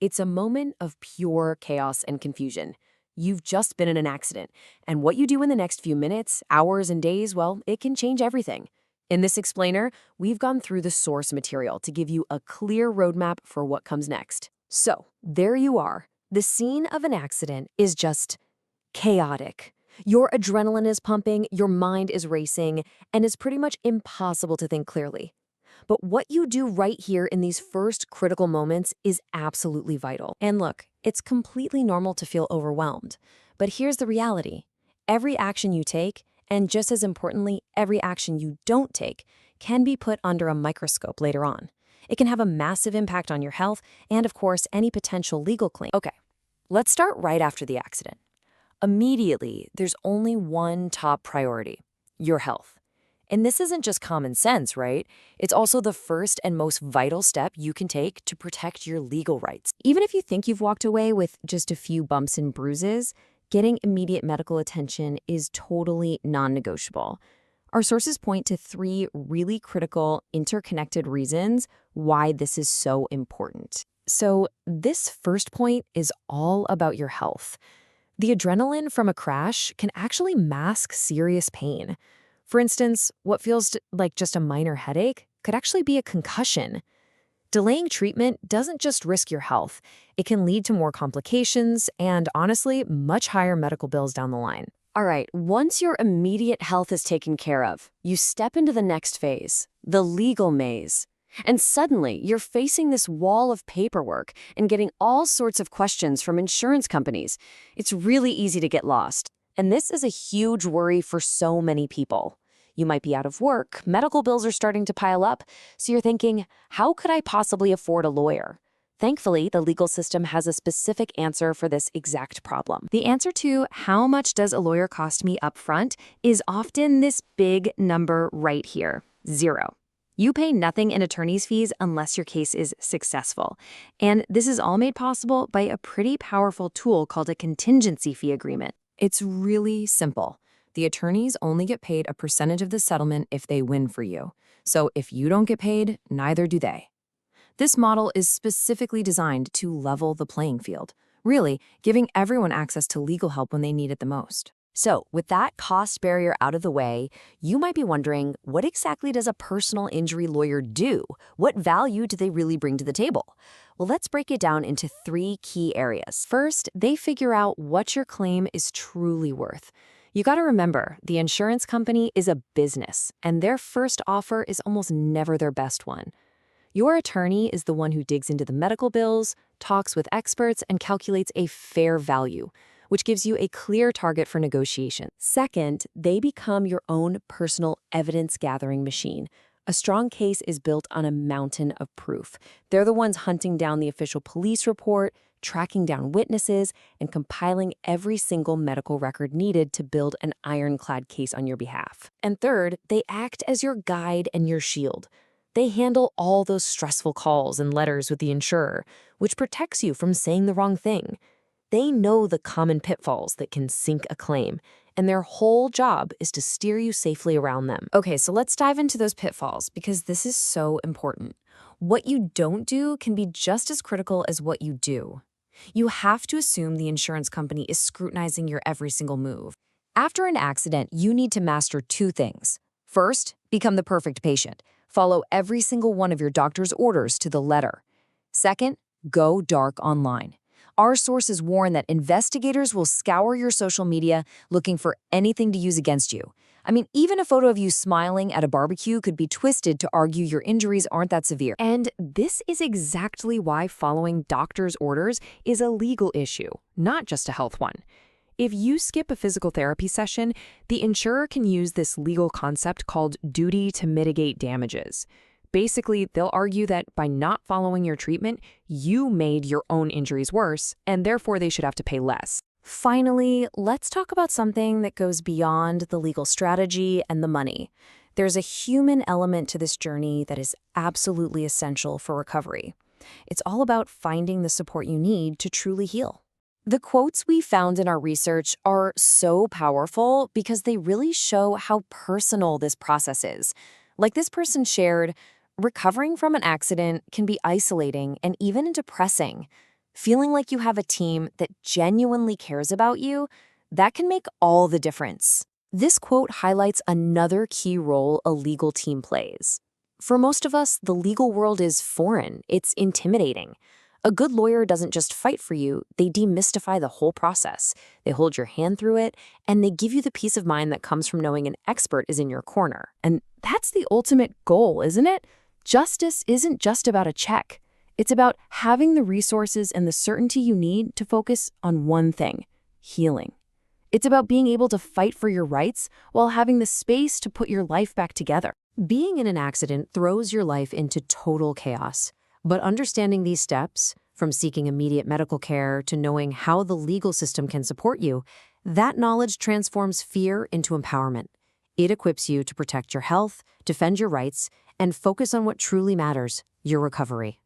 It's a moment of pure chaos and confusion. You've just been in an accident, and what you do in the next few minutes, hours, and days, well, it can change everything. In this explainer, we've gone through the source material to give you a clear roadmap for what comes next. So, there you are. The scene of an accident is just chaotic. Your adrenaline is pumping, your mind is racing, and it's pretty much impossible to think clearly. But what you do right here in these first critical moments is absolutely vital. And look, it's completely normal to feel overwhelmed. But here's the reality. Every action you take, and just as importantly, every action you don't take, can be put under a microscope later on. It can have a massive impact on your health and, of course, any potential legal claim. Okay, let's start right after the accident. Immediately, there's only one top priority: your health. And this isn't just common sense, right? It's also the first and most vital step you can take to protect your legal rights. Even if you think you've walked away with just a few bumps and bruises, getting immediate medical attention is totally non-negotiable. Our sources point to three really critical, interconnected reasons why this is so important. So this first point is all about your health. The adrenaline from a crash can actually mask serious pain. For instance, what feels like just a minor headache could actually be a concussion. Delaying treatment doesn't just risk your health. It can lead to more complications and, honestly, much higher medical bills down the line. All right, once your immediate health is taken care of, you step into the next phase, the legal maze. And suddenly, you're facing this wall of paperwork and getting all sorts of questions from insurance companies. It's really easy to get lost. And this is a huge worry for so many people. You might be out of work, medical bills are starting to pile up, so you're thinking, how could I possibly afford a lawyer? Thankfully, the legal system has a specific answer for this exact problem. The answer to how much does a lawyer cost me up front is often this big number right here: 0. You pay nothing in attorney's fees unless your case is successful. And this is all made possible by a pretty powerful tool called a contingency fee agreement. It's really simple. The attorneys only get paid a percentage of the settlement if they win for you. So if you don't get paid, neither do they. This model is specifically designed to level the playing field, really giving everyone access to legal help when they need it the most. So, with that cost barrier out of the way, you might be wondering, what exactly does a personal injury lawyer do? What value do they really bring to the table? Well, let's break it down into 3 key areas. First, they figure out what your claim is truly worth. You gotta remember, the insurance company is a business, and their first offer is almost never their best one. Your attorney is the one who digs into the medical bills, talks with experts, and calculates a fair value, which gives you a clear target for negotiation. Second, they become your own personal evidence-gathering machine. A strong case is built on a mountain of proof. They're the ones hunting down the official police report, tracking down witnesses, and compiling every single medical record needed to build an ironclad case on your behalf. And third, they act as your guide and your shield. They handle all those stressful calls and letters with the insurer, which protects you from saying the wrong thing. They know the common pitfalls that can sink a claim, and their whole job is to steer you safely around them. Okay, so let's dive into those pitfalls because this is so important. What you don't do can be just as critical as what you do. You have to assume the insurance company is scrutinizing your every single move. After an accident, you need to master 2 things. First, become the perfect patient. Follow every single one of your doctor's orders to the letter. Second, go dark online. Our sources warn that investigators will scour your social media looking for anything to use against you. I mean, even a photo of you smiling at a barbecue could be twisted to argue your injuries aren't that severe. And this is exactly why following doctor's orders is a legal issue, not just a health one. If you skip a physical therapy session, the insurer can use this legal concept called duty to mitigate damages. Basically, they'll argue that by not following your treatment, you made your own injuries worse, and therefore they should have to pay less. Finally, let's talk about something that goes beyond the legal strategy and the money. There's a human element to this journey that is absolutely essential for recovery. It's all about finding the support you need to truly heal. The quotes we found in our research are so powerful because they really show how personal this process is. Like this person shared, recovering from an accident can be isolating and even depressing. Feeling like you have a team that genuinely cares about you, that can make all the difference. This quote highlights another key role a legal team plays. For most of us, the legal world is foreign, it's intimidating. A good lawyer doesn't just fight for you, they demystify the whole process. They hold your hand through it, and they give you the peace of mind that comes from knowing an expert is in your corner. And that's the ultimate goal, isn't it? Justice isn't just about a check. It's about having the resources and the certainty you need to focus on one thing: healing. It's about being able to fight for your rights while having the space to put your life back together. Being in an accident throws your life into total chaos. But understanding these steps, from seeking immediate medical care to knowing how the legal system can support you, that knowledge transforms fear into empowerment. It equips you to protect your health, defend your rights, and focus on what truly matters: your recovery.